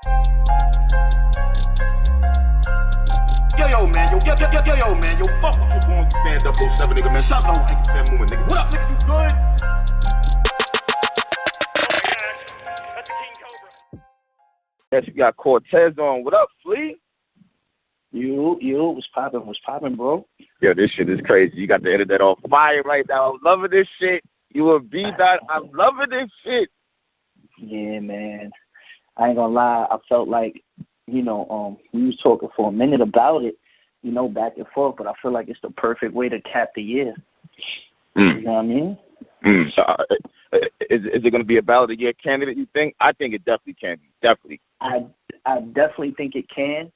Yo, man, yo, fuck what you going fan 007, nigga, man. Shout out to Niggas Fan Movement, nigga. What up, niggas, you good? Yes, we got Cortez on. What up, Flea? What's popping, bro? Yo, this shit is crazy. You got the internet on fire right now. I'm loving this shit. You a Bdot. I'm loving this shit. Yeah, man. I ain't gonna lie. I felt like, we was talking for a minute about it, back and forth, but I feel like it's the perfect way to cap the year. You know what I mean? So, is it going to be a ballot of the year candidate, you think? I think it definitely can be. Definitely. I definitely think it can.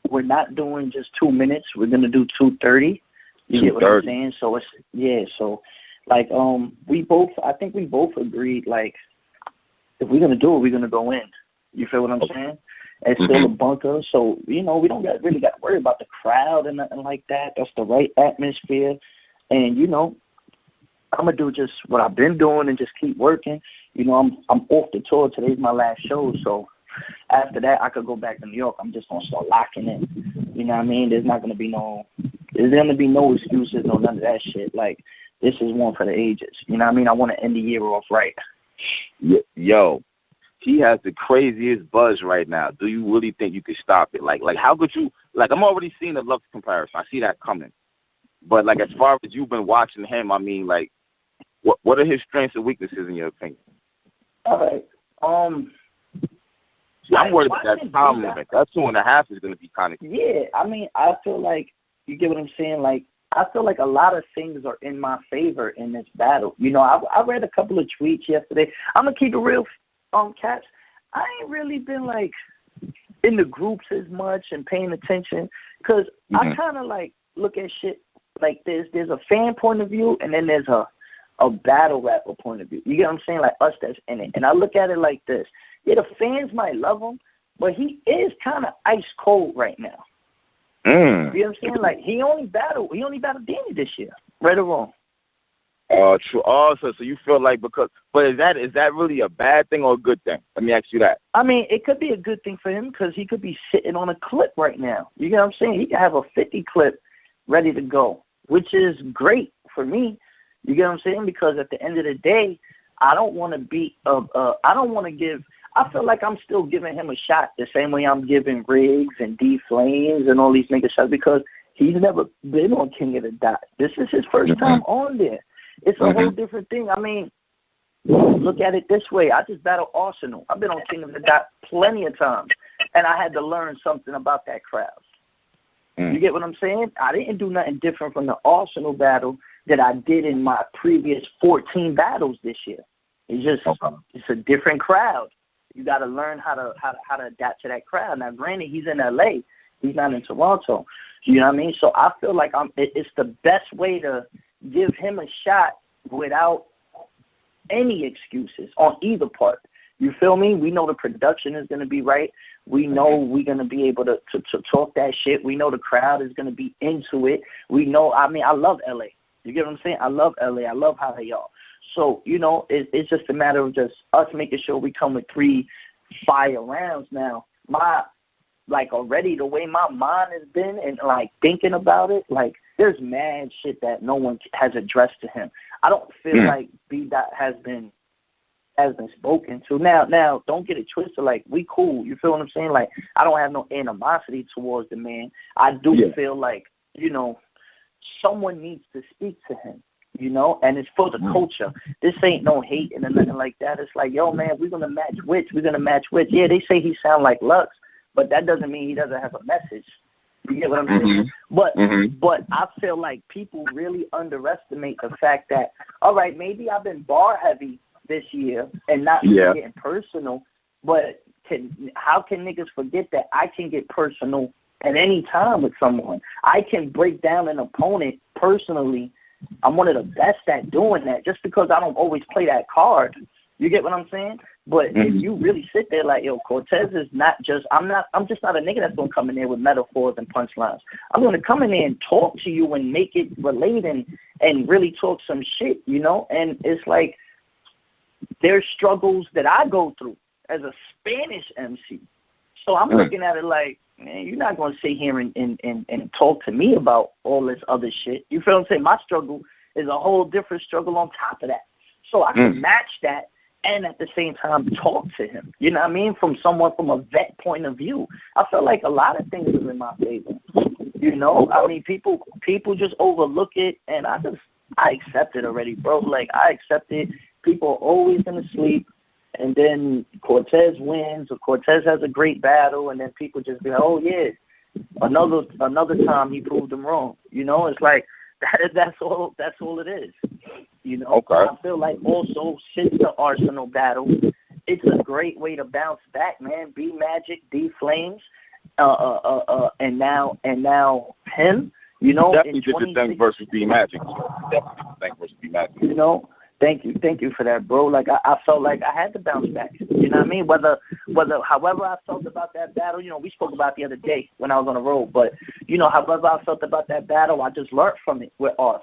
We're not doing just 2 minutes. We're gonna do 2:30. You get what I'm saying? So I think we both agreed, like, if we're gonna do it, we're gonna go in. You feel what I'm saying? It's still a bunker, so we don't really got to worry about the crowd and nothing like that. That's the right atmosphere, and I'm gonna do just what I've been doing and just keep working. I'm off the tour. Today's my last show, so after that I could go back to New York. I'm just gonna start locking in. You know what I mean? There's gonna be no excuses, no none of that shit. Like, this is one for the ages. You know what I mean? I want to end the year off right. Yo, he has the craziest buzz right now. Do you really think you could stop it? Like how could you? Like, I'm already seeing the love comparison. I see that coming. But like, as far as you've been watching him, I mean, like, what are his strengths and weaknesses in your opinion? All right. I'm worried about that time limit. That 2.5 is going to be kind of. Yeah, I mean, I feel like, you get what I'm saying? Like, I feel like a lot of things are in my favor in this battle. I read a couple of tweets yesterday. I'm gonna keep it real, cats. I ain't really been like in the groups as much and paying attention, because I kind of like look at shit like there's a fan point of view, and then there's a battle rapper point of view. You get what I'm saying? Like, us that's in it. And I look at it like this. Yeah, the fans might love him, but he is kind of ice cold right now. You know what I'm saying? Like, he only battled Danny this year, right or wrong. True. Oh, so you feel like but is that really a bad thing or a good thing? Let me ask you that. I mean, it could be a good thing for him, because he could be sitting on a clip right now. You get what I'm saying? He could have a 50 clip ready to go, which is great for me. You get what I'm saying? Because at the end of the day, I don't want to give. I feel like I'm still giving him a shot the same way I'm giving Riggs and D Flames and all these niggas shots, because he's never been on King of the Dot. This is his first time on there. It's a whole different thing. I mean, look at it this way. I just battled Arsonal. I've been on King of the Dot plenty of times, and I had to learn something about that crowd. You get what I'm saying? I didn't do nothing different from the Arsonal battle that I did in my previous 14 battles this year. It's just it's a different crowd. You got to learn how to adapt to that crowd. Now, granted, he's in LA. He's not in Toronto. You know what I mean? So I feel like it's the best way to give him a shot without any excuses on either part. You feel me? We know the production is going to be right. We know we're going to be able to talk that shit. We know the crowd is going to be into it. We know, I mean, I love LA. You get what I'm saying? I love LA. I love how they are. So, it's just a matter of just us making sure we come with 3 fire rounds. Now, already the way my mind has been and, like, thinking about it, like, there's mad shit that no one has addressed to him. I don't feel like Bdot has been spoken to. Now, don't get it twisted. Like, we cool. You feel what I'm saying? Like, I don't have no animosity towards the man. I do feel like, someone needs to speak to him. And it's for the culture. This ain't no hate and nothing like that. It's like, yo, man, we're going to match which. Yeah, they say he sound like Lux, but that doesn't mean he doesn't have a message. You get what I'm saying? But I feel like people really underestimate the fact that, all right, maybe I've been bar heavy this year and not getting personal, but how can niggas forget that I can get personal at any time with someone? I can break down an opponent personally. I'm one of the best at doing that, just because I don't always play that card. You get what I'm saying? But if you really sit there like, yo, Cortez is not just, I'm just not a nigga that's going to come in there with metaphors and punchlines. I'm going to come in there and talk to you and make it relate and really talk some shit, And it's like, there's struggles that I go through as a Spanish MC. So I'm looking at it like, man, you're not going to sit here and talk to me about all this other shit. You feel what I'm saying? My struggle is a whole different struggle on top of that. So I can match that and at the same time talk to him. You know what I mean? From someone from a vet point of view. I feel like a lot of things are in my favor. You know, I mean, people just overlook it, and I accept it already, bro. Like, I accept it. People are always going to sleep, and then Cortez wins, or Cortez has a great battle, and then people just be like, oh, yeah, another time he proved them wrong. You know, it's like, that's all it is. You know, okay. I feel like also since the Arsonal battle, it's a great way to bounce back, man. B Magic, D Flames, and now him. You know, definitely did the thing versus B Magic. Definitely did the thing versus B Magic. You know, thank you for that, bro. Like I felt like I had to bounce back. You know what I mean? Whether however I felt about that battle, you know, we spoke about the other day when I was on the road. But you know, however I felt about that battle, I just learned from it with us.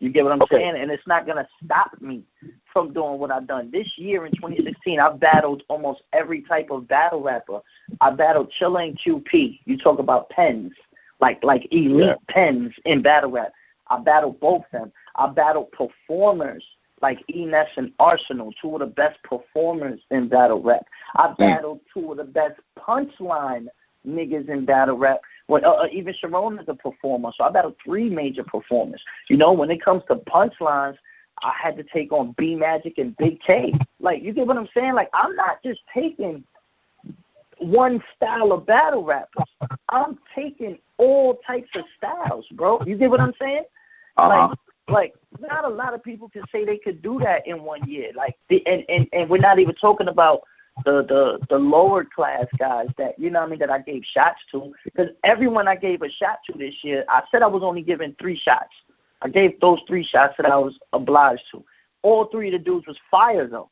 You get what I'm saying? And it's not gonna stop me from doing what I've done. This year in 2016, I've battled almost every type of battle rapper. I battled Chilla and QP. You talk about pens, like elite pens in battle rap. I battled both them. I battled performers like Enes and Arsonal, two of the best performers in battle rap. I battled two of the best punchline niggas in battle rap. Even Sharon is a performer, so I battled three major performers. You know, when it comes to punchlines, I had to take on B Magic and Big K. Like, you get what I'm saying? Like, I'm not just taking one style of battle rappers. I'm taking all types of styles, bro. You get what I'm saying? Like not a lot of people can say they could do that in 1 year. Like, and we're not even talking about the lower class guys that, you know what I mean, that I gave shots to. Because everyone I gave a shot to this year, I said I was only giving 3 shots. I gave those 3 shots that I was obliged to. All 3 of the dudes was fire, though.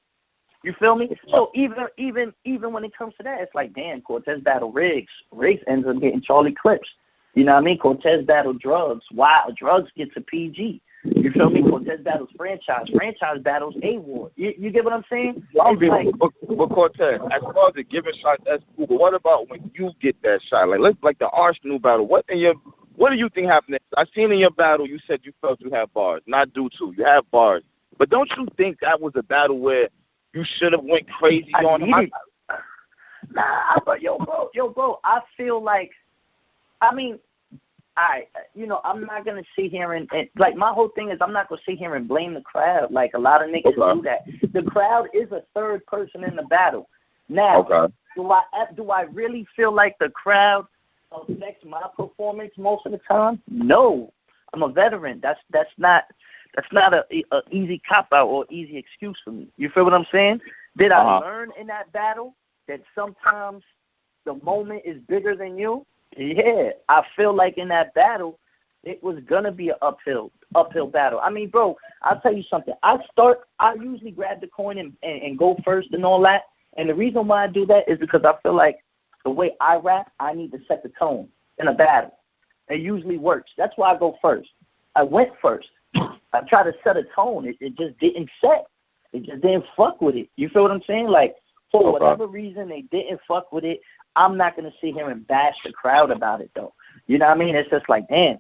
You feel me? So even when it comes to that, it's like, damn, Cortez battled Riggs. Riggs ends up getting Charlie Clips. You know what I mean? Cortez battled Drugs. Wow, Drugs gets a PG. You feel me? Cortez battles Franchise. Franchise battles A-Ward. You get what I'm saying? But Cortez, as far as the giving shot, that's cool. But what about when you get that shot? Like the Arsonal battle. What do you think happened? I seen in your battle you said you felt you had bars. Not due to. You have bars. But don't you think that was a battle where you should have went crazy on him? Nah, but yo, bro, I feel like, I mean, I'm not going to sit here and, like, my whole thing is I'm not going to sit here and blame the crowd. Like, a lot of niggas do that. The crowd is a third person in the battle. Now, do I really feel like the crowd affects my performance most of the time? No. I'm a veteran. That's not a easy cop-out or easy excuse for me. You feel what I'm saying? Did I learn in that battle that sometimes the moment is bigger than you? Yeah, I feel like in that battle, it was going to be an uphill battle. I mean, bro, I'll tell you something. I usually grab the coin and go first and all that. And the reason why I do that is because I feel like the way I rap, I need to set the tone in a battle. It usually works. That's why I go first. I went first. I tried to set a tone. It just didn't set. It just didn't fuck with it. You feel what I'm saying? Like, for whatever reason, they didn't fuck with it. I'm not going to sit here and bash the crowd about it, though. You know what I mean? It's just like, damn,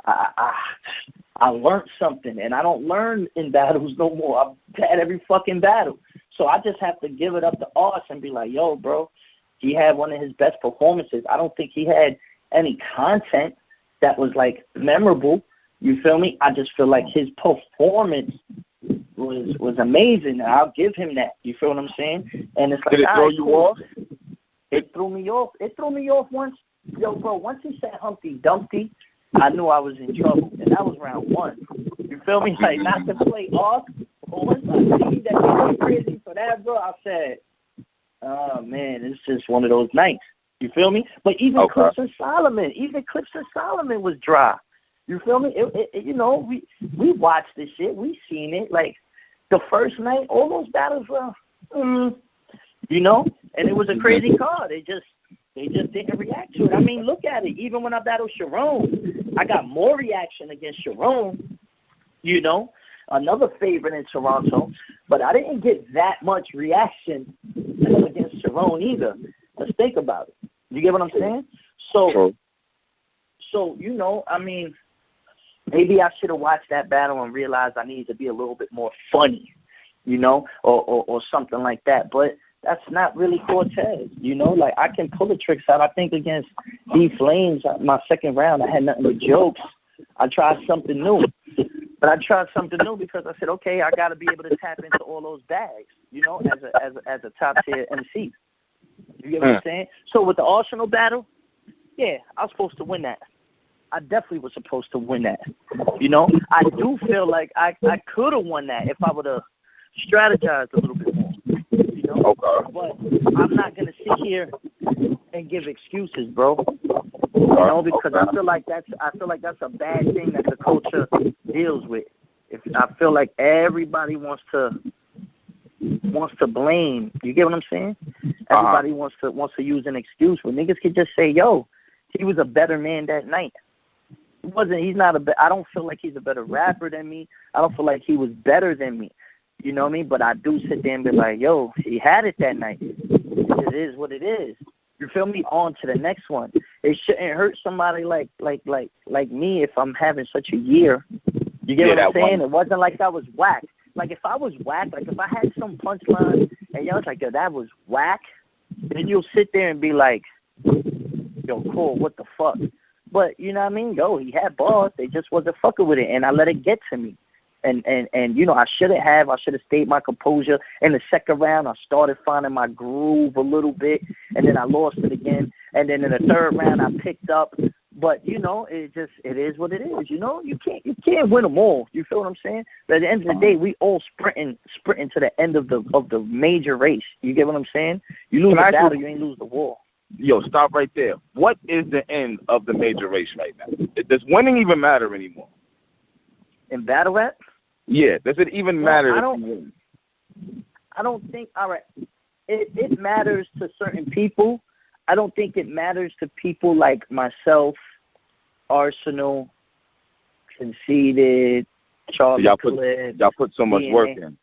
I learned something, and I don't learn in battles no more. I've had every fucking battle. So I just have to give it up to Ars and be like, yo, bro, he had one of his best performances. I don't think he had any content that was, like, memorable. You feel me? I just feel like his performance was amazing. I'll give him that. You feel what I'm saying? And it's like, did it throw you off? It threw me off. It threw me off once. Yo, bro, once he said Humpty Dumpty, I knew I was in trouble. And that was round 1. You feel me? Like, not to play off. But once I see that he went crazy for that, bro, I said, oh, man, it's just one of those nights. You feel me? But even Clips and Solomon was dry. You feel me? You know, we watched this shit. We seen it. Like, the first night, all those battles were, you know? And it was a crazy card. They just didn't react to it. I mean, look at it. Even when I battled Sharon, I got more reaction against Sharon, you know, another favorite in Toronto. But I didn't get that much reaction against Sharon either. Let's think about it. You get what I'm saying? So, you know, I mean, maybe I should have watched that battle and realized I needed to be a little bit more funny, you know, or something like that. But that's not really Cortez, you know. Like, I can pull the tricks out. I think against D Flames, my second round, I had nothing but jokes. I tried something new. But I tried something new because I said, okay, I got to be able to tap into all those bags, you know, as a top-tier MC. You get what I'm saying? So with the Arsonal battle, yeah, I was supposed to win that. I definitely was supposed to win that. You know, I do feel like I could have won that if I would have strategized a little bit more. You know, but I'm not gonna sit here and give excuses, bro. You know, because I feel like that's a bad thing that the culture deals with. If I feel like everybody wants to blame, you get what I'm saying? Everybody wants to use an excuse when niggas could just say, "Yo, he was a better man that night." I don't feel like he's a better rapper than me. I don't feel like he was better than me. You know what I mean? But I do sit there and be like, yo, he had it that night. It is what it is. You feel me? On to the next one. It shouldn't hurt somebody like me if I'm having such a year. You get what I'm saying? It wasn't like I was whack. Like, if I was whack, like if I had some punchline and y'all was like, yo, that was whack, then you'll sit there and be like, yo, cool, what the fuck? But, you know what I mean? Yo, he had bars. They just wasn't fucking with it, and I let it get to me. And you know, I should have stayed my composure. In the second round, I started finding my groove a little bit, and then I lost it again. And then in the third round, I picked up. But, you know, it is what it is. You know, you can't win them all. You feel what I'm saying? But at the end of the day, we all sprinting to the end of the major race. You get what I'm saying? You lose the battle, you ain't lose the war. Yo, stop right there. What is the end of the major race right now? Does winning even matter anymore? In battle rap? Yeah. Does it even matter? I don't think. All right. It matters to certain people. I don't think it matters to people like myself, Arsonal, Conceited, Charlie Clip. Y'all put so much work in.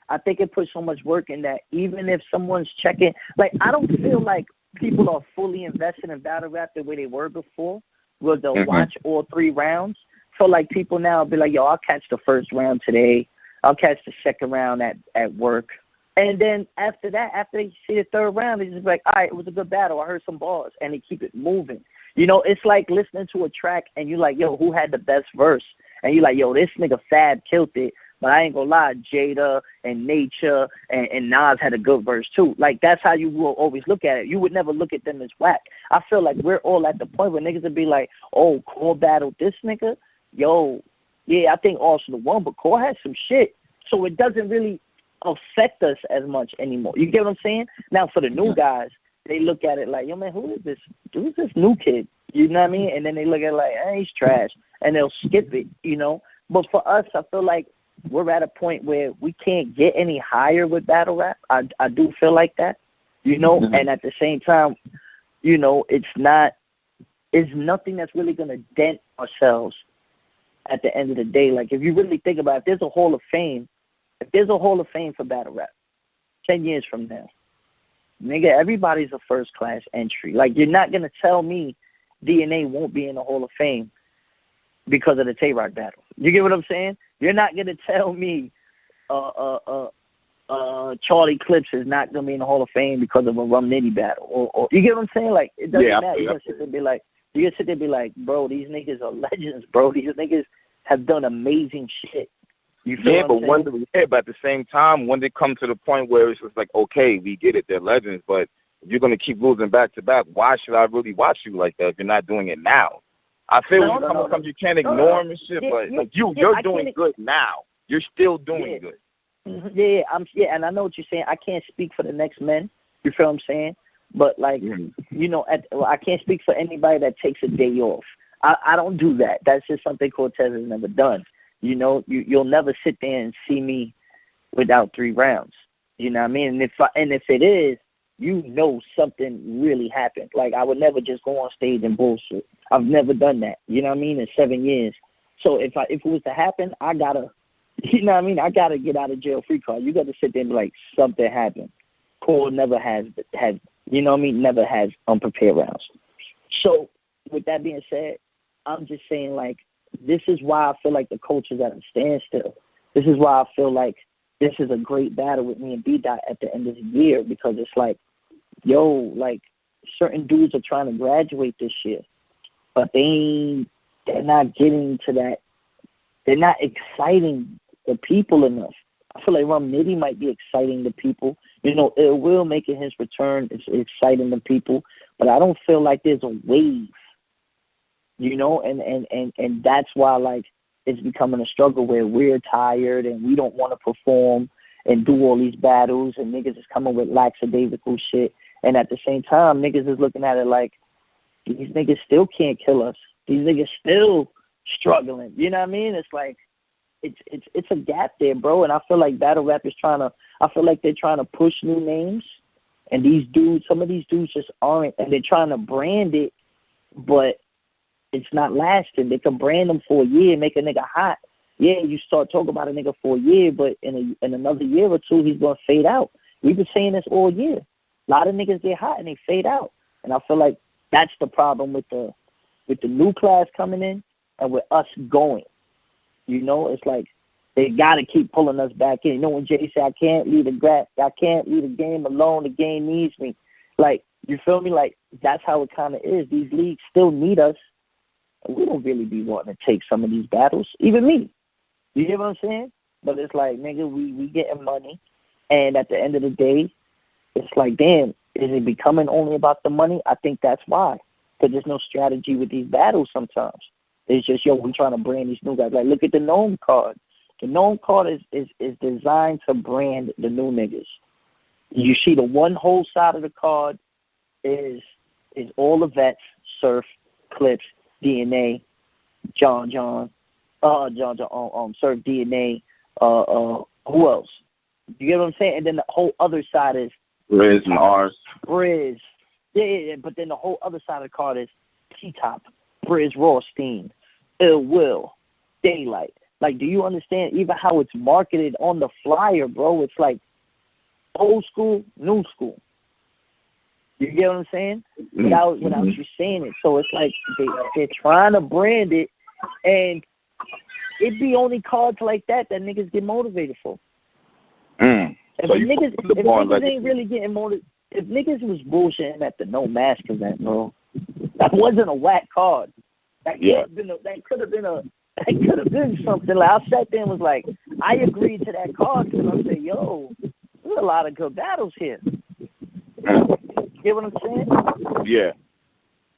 I think it puts so much work in that even if someone's checking, like, I don't feel like people are fully invested in battle rap the way they were before, where they'll watch all 3 rounds. So, like, people now be like, yo, I'll catch the first round today. I'll catch the second round at work. And then after that, after they see the third round, they just be like, all right, it was a good battle. I heard some bars. And they keep it moving. You know, it's like listening to a track and you're like, yo, who had the best verse? And you're like, yo, this nigga Fab killed it. But I ain't gonna lie, Jada and Nature and Nas had a good verse too. Like, that's how you will always look at it. You would never look at them as whack. I feel like we're all at the point where niggas would be like, oh, Core battled this nigga? Yo, yeah, I think Arsonal won, but Core had some shit. So it doesn't really affect us as much anymore. You get what I'm saying? Now, for the new guys, they look at it like, yo, man, who is this new kid? You know what I mean? And then they look at it like, he's trash. And they'll skip it, you know? But for us, I feel like we're at a point where we can't get any higher with battle rap. I do feel like that, you know? And at the same time, you know, it's nothing that's really going to dent ourselves at the end of the day. Like, if you really think about it, if there's a Hall of Fame for battle rap 10 years from now, nigga, everybody's a first-class entry. Like, you're not going to tell me DNA won't be in the Hall of Fame because of the Tay-Rock battle. You get what I'm saying? You're not going to tell me Charlie Clips is not going to be in the Hall of Fame because of a Rum Nitty battle. Or you get what I'm saying? Like, it doesn't matter. You're going to sit there and be like, bro, these niggas are legends, bro. These niggas have done amazing shit. You feel what I'm saying? But at the same time, when they come to the point where it's just like, okay, we get it, they're legends, but if you're going to keep losing back to back, why should I really watch you like that if you're not doing it now? I feel sometimes you can't ignore them and shit, but like you're doing good now. You're still doing good. And I know what you're saying. I can't speak for the next men. You feel what I'm saying? But, like, you know, I can't speak for anybody that takes a day off. I don't do that. That's just something Cortez has never done. You know, you'll never sit there and see me without 3 rounds. You know what I mean? And if it is, you know something really happened. Like, I would never just go on stage and bullshit. I've never done that. You know what I mean? In 7 years. So if it was to happen, I gotta, you know what I mean? I gotta get out of jail free card. You gotta sit there and be like, something happened. Core never has you know what I mean, never has unprepared rounds. So with that being said, I'm just saying, like, this is why I feel like the culture's at a standstill. This is why I feel like this is a great battle with me and Bdot at the end of the year, because it's like, yo, like, certain dudes are trying to graduate this year, but they're not getting to that. They're not exciting the people enough. I feel like Rum Nitty might be exciting the people. You know, Ill Will making his return is exciting the people, but I don't feel like there's a wave. You know, and that's why, like, it's becoming a struggle where we're tired and we don't want to perform and do all these battles, and niggas is coming with lackadaisical shit. And at the same time, niggas is looking at it like, these niggas still can't kill us. These niggas still struggling. You know what I mean? It's like, it's a gap there, bro. And I feel like battle rap is I feel like they're trying to push new names. And these dudes, some of these dudes just aren't. And they're trying to brand it, but it's not lasting. They can brand them for a year, make a nigga hot. Yeah, you start talking about a nigga for a year, but in another year or two, he's going to fade out. We've been saying this all year. A lot of niggas get hot and they fade out. And I feel like that's the problem with the new class coming in and with us going. You know, it's like they got to keep pulling us back in. You know, when Jay said, I can't leave the game alone. The game needs me. Like, you feel me? Like, that's how it kind of is. These leagues still need us. We don't really be wanting to take some of these battles. Even me. You get what I'm saying? But it's like, nigga, we getting money. And at the end of the day, it's like, damn, is it becoming only about the money? I think that's why. Because there's no strategy with these battles sometimes. It's just, yo, we trying to brand these new guys. Like, look at the Gnome card. The Gnome card is designed to brand the new niggas. You see the one whole side of the card is all the vets, Surf, Clips, DNA, John, Surf, DNA, who else? You get what I'm saying? And then the whole other side is Riz and Ars. Briz. Yeah, but then the whole other side of the card is T-Top, Briz Rothstein, Ill Will, Daylight. Like, do you understand even how it's marketed on the flyer, bro? It's like old school, new school. You get what I'm saying? Without you saying it. So it's like they're trying to brand it, and it be only cards like that niggas get motivated for. If niggas ain't really getting motivated, if niggas was bullshitting at the No Mask event, bro, that wasn't a whack card. That could have been something. Like, I sat there and was like, I agreed to that card because I said, yo, there's a lot of good battles here. You get what I'm saying? Yeah.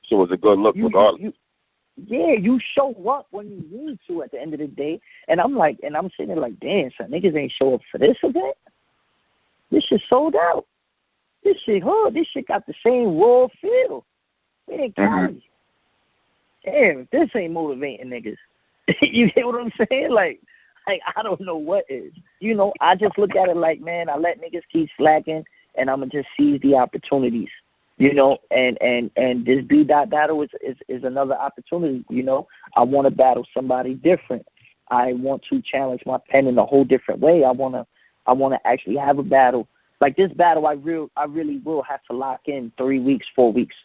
So it's a good look regardless. You show up when you need to at the end of the day. And I'm sitting there like, damn, son, niggas ain't show up for this event? This shit sold out. This shit got the same raw feel. We ain't Cali. Damn, this ain't motivating niggas. You get what I'm saying? Like, I don't know what is. You know, I just look at it like, man, I let niggas keep slacking, and I'm going to just seize the opportunities, you know, and this Bdot battle is another opportunity, you know. I want to battle somebody different. I want to challenge my pen in a whole different way. I want to actually have a battle. Like this battle, I really will have to lock in 3 weeks, 4 weeks.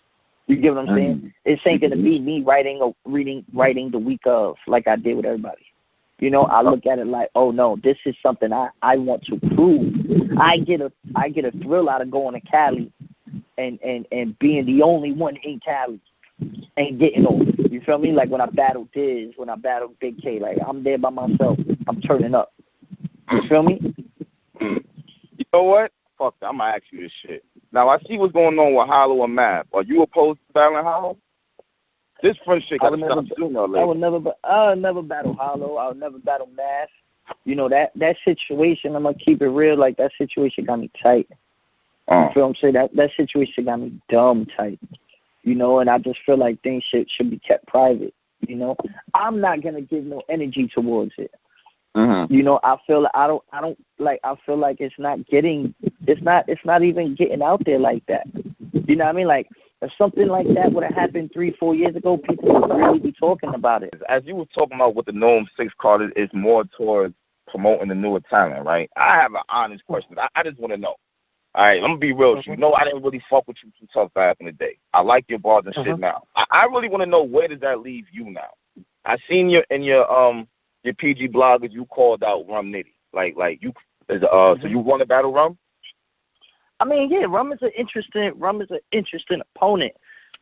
You get what I'm saying? It ain't going to be me writing the week of like I did with everybody. You know, I look at it like, oh no, this is something I want to prove. I get a thrill out of going to Cali and being the only one in Cali and getting over. You feel me? Like when I battled Diz, when I battled Big K, like I'm there by myself. I'm turning up. You feel me? You know what? Fuck that. I'm gonna ask you this shit. Now I see what's going on with Hollow and Mav. Are you opposed to battling Hollow? This friendship gotta stop sooner or later. I'll never battle Hollow. I'll never battle Mav. You know that situation. I'm gonna keep it real. Like that situation got me tight. You feel what I'm saying? That situation got me dumb tight. You know, and I just feel like things should be kept private. You know, I'm not gonna give no energy towards it. You know, I feel like it's not even getting out there like that. You know what I mean? Like if something like that would have happened 3-4 years ago, people would really be talking about it. As you were talking about with the Gnome 6 card is more towards promoting the newer talent, right? I have an honest question. I just want to know. All right, I'm gonna be real with you. You know, I didn't really fuck with you too tough back in the day. I like your bars and shit now. I really want to know, where does that leave you now? I seen your PG bloggers, you called out Rum Nitty. Like you so you want to battle Rum? I mean, yeah, Rum is an interesting opponent,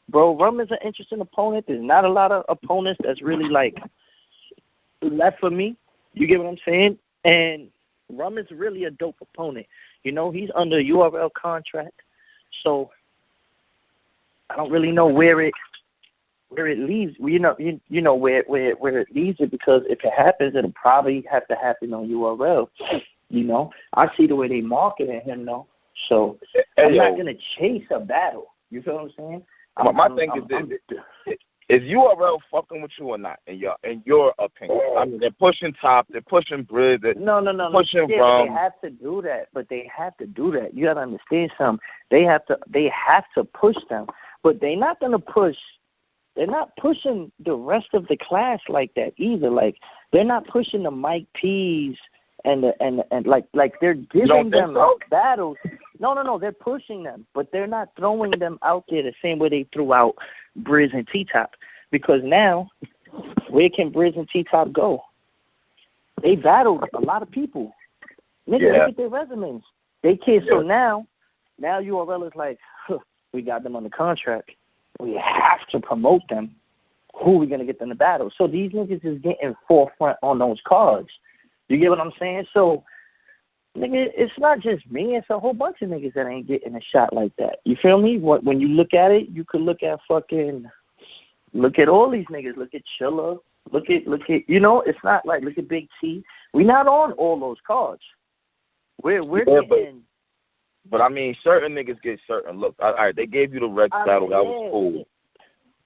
bro. Rum is an interesting opponent. There's not a lot of opponents that's really like left for me. You get what I'm saying? And Rum is really a dope opponent. You know, he's under URL contract, so I don't really know where it leaves. You know where it leads it, because if it happens, it'll probably have to happen on URL. You know, I see the way they marketing him though, so I'm not gonna chase a battle. You feel what I'm saying? My thing is URL fucking with you or not? In your opinion, I mean, they're pushing Top, they're pushing Brid, no, pushing yeah, Rum. They have to do that, but they have to do that. You gotta understand something. They have to push them, but they're not gonna push. They're not pushing the rest of the class like that either. Like, they're not pushing the Mike P's and like they're giving them battles. No, they're pushing them, but they're not throwing them out there the same way they threw out Briz and T-Top. Because now, where can Briz and T-Top go? They battled a lot of people. Nigga, look at their resumes. They can't. So now URL is like, we got them on the contract. We have to promote them. Who are we going to get them to battle? So these niggas is getting forefront on those cards. You get what I'm saying? So, nigga, it's not just me. It's a whole bunch of niggas that ain't getting a shot like that. You feel me? When you look at it, you could look at all these niggas. Look at Chilla. Look at, you know, it's not like, look at Big T. We not on all those cards. We're getting... But I mean, certain niggas get certain looks. All right, they gave you the Rex battle. That was cool.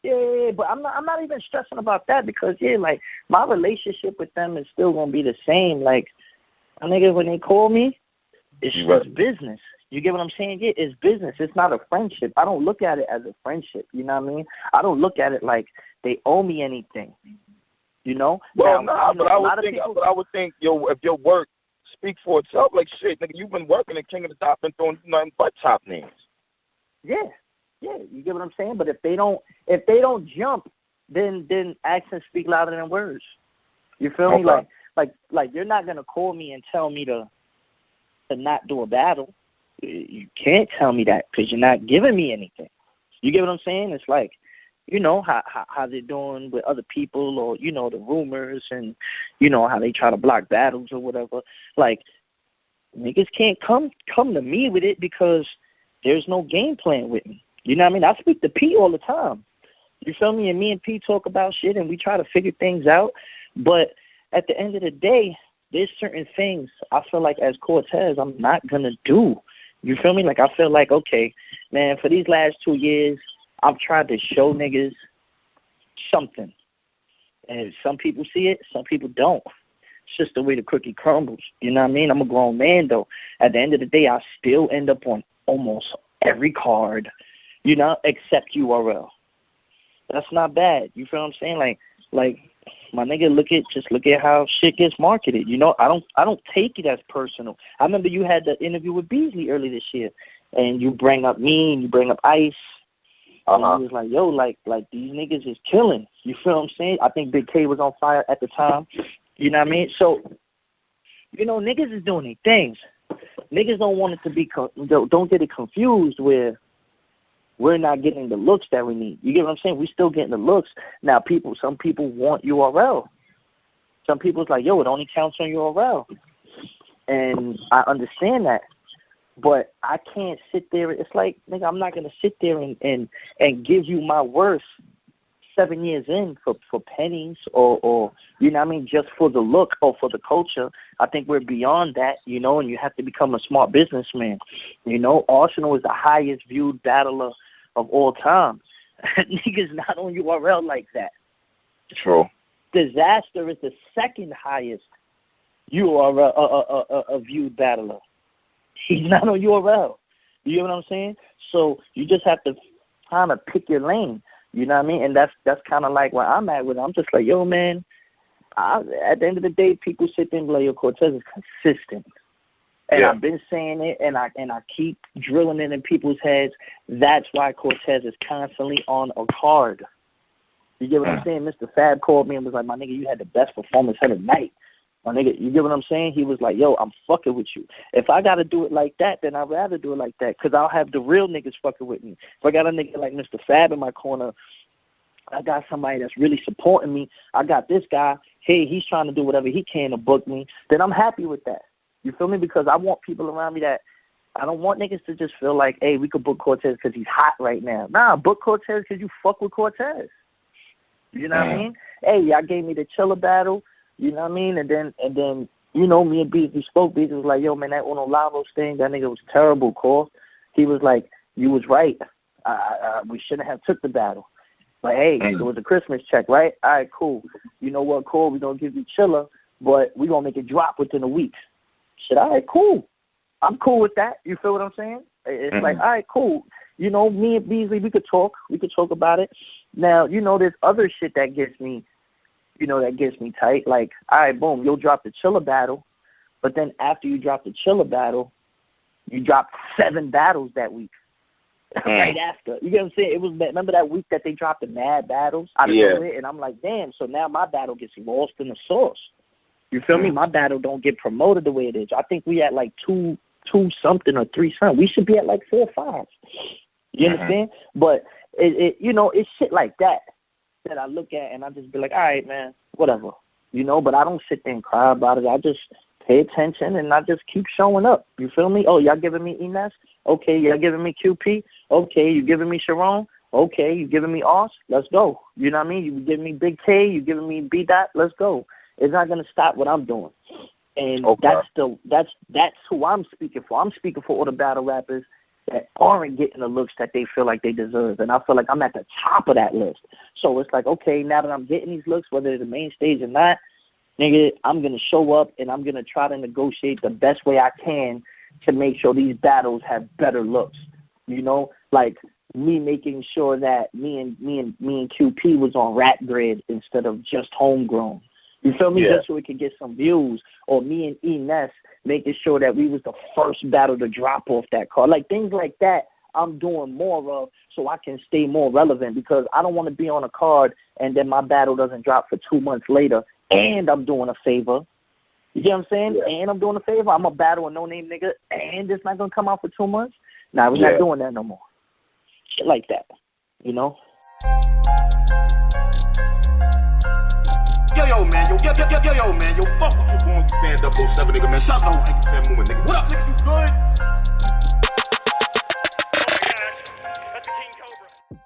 Yeah, but I'm not even stressing about that, because like, my relationship with them is still gonna be the same. Like, my nigga, when they call me, it's just business. You get what I'm saying? Yeah, it's business. It's not a friendship. I don't look at it as a friendship. You know what I mean? I don't look at it like they owe me anything. You know? Well, but I would think if your work speak for itself, like, shit, nigga, you've been working at King of the Top and throwing nothing but top names. Yeah, you get what I'm saying? But if they don't jump, then actions speak louder than words. You feel me? Like you're not gonna call me and tell me to not do a battle. You can't tell me that, because you're not giving me anything. You get what I'm saying? It's like, you know how they're doing with other people, or, you know, the rumors, and, you know, how they try to block battles or whatever. Like, niggas can't come to me with it, because there's no game plan with me. You know what I mean? I speak to P all the time. You feel me? And me and P talk about shit, and we try to figure things out. But at the end of the day, there's certain things I feel like, as Cortez, I'm not going to do. You feel me? Like, I feel like, okay, man, for these last 2 years, I've tried to show niggas something. And some people see it, some people don't. It's just the way the cookie crumbles. You know what I mean? I'm a grown man, though. At the end of the day, I still end up on almost every card, you know, except URL. That's not bad. You feel what I'm saying? Like my nigga, look at how shit gets marketed. You know, I don't take it as personal. I remember you had the interview with Beasley early this year, and you bring up me and you bring up Ice. And he was like, yo, like these niggas is killing. You feel what I'm saying? I think Big K was on fire at the time. You know what I mean? So, you know, niggas is doing their things. Niggas don't want it to be, don't get it confused where we're not getting the looks that we need. You get what I'm saying? We still getting the looks. Now, some people want URL. Some people's like, yo, it only counts on URL. And I understand that. But I can't sit there. It's like, nigga, I'm not going to sit there and give you my worth 7 years in for pennies or, you know what I mean, just for the look or for the culture. I think we're beyond that, you know, and you have to become a smart businessman. You know, Arsonal is the highest viewed battler of all time. Niggas not on URL like that. True. Disaster is the second highest URL viewed battler. He's not on URL. You get what I'm saying? So you just have to kind of pick your lane. You know what I mean? And that's kind of like where I'm at with it. I'm just like, yo, man, at the end of the day, people sit there and be like, yo, Cortez is consistent. And I've been saying it, and I keep drilling it in people's heads. That's why Cortez is constantly on a card. You get what I'm saying? Mr. Fab called me and was like, my nigga, you had the best performance of the night. My nigga, you get what I'm saying? He was like, yo, I'm fucking with you. If I got to do it like that, then I'd rather do it like that because I'll have the real niggas fucking with me. If I got a nigga like Mr. Fab in my corner, I got somebody that's really supporting me. I got this guy. Hey, he's trying to do whatever he can to book me. Then I'm happy with that. You feel me? Because I want people around me that I don't want niggas to just feel like, hey, we could book Cortez because he's hot right now. Nah, book Cortez because you fuck with Cortez. You know what I mean? Hey, y'all gave me the Chiller battle. You know what I mean? And then you know, me and Beasley spoke. Beasley was like, yo, man, that Uno Lavos thing, that nigga was terrible, Cole. He was like, you was right. We shouldn't have took the battle. But, hey, it was a Christmas check, right? All right, cool. You know what, Cole? We're going to give you Chiller, but we're going to make it drop within a week. Shit, all right, cool. I'm cool with that. You feel what I'm saying? It's like, all right, cool. You know, me and Beasley, we could talk. We could talk about it. Now, you know, there's other shit that gets me, you know, that gets me tight. Like, all right, boom, you'll drop the Chiller battle, but then after you drop the Chiller battle, you drop 7 battles that week. Right after. You get what I'm saying? It was, remember that week that they dropped the mad battles out of nowhere? And I'm like, damn, so now my battle gets lost in the sauce. You feel me? My battle don't get promoted the way it is. I think we at like 2 something or 3 something. We should be at like 4 or 5. You understand? But it you know, it's shit like that I look at and I just be like, all right, man, whatever. You know, but I don't sit there and cry about it. I just pay attention and I just keep showing up. You feel me? Oh, y'all giving me Ines? Okay, y'all giving me QP? Okay, you giving me Sharon? Okay, you giving me Ars? Let's go. You know what I mean? You giving me Big K? You giving me Bdot? Let's go. It's not gonna stop what I'm doing. And that's who I'm speaking for. I'm speaking for all the battle rappers that aren't getting the looks that they feel like they deserve. And I feel like I'm at the top of that list. So it's like, okay, now that I'm getting these looks, whether it's the main stage or not, nigga, I'm going to show up and I'm going to try to negotiate the best way I can to make sure these battles have better looks. You know, like me making sure that me and QP was on Rap Grid instead of just Homegrown. You feel me? Just so we could get some views. Or me and Ines making sure that we was the first battle to drop off that card. Like, things like that I'm doing more of so I can stay more relevant because I don't want to be on a card and then my battle doesn't drop for 2 months later and I'm doing a favor. You get what I'm saying? And I'm doing a favor. I'm a battle a no-name nigga and it's not going to come out for 2 months. Nah, we're not doing that no more. Shit like that, you know? Yo, man, yo, man, yo, fuck what you going to fan 007, nigga, man. Shout out to fan movement, nigga. What up, niggas, you good? Oh my gosh, that's a King Cobra.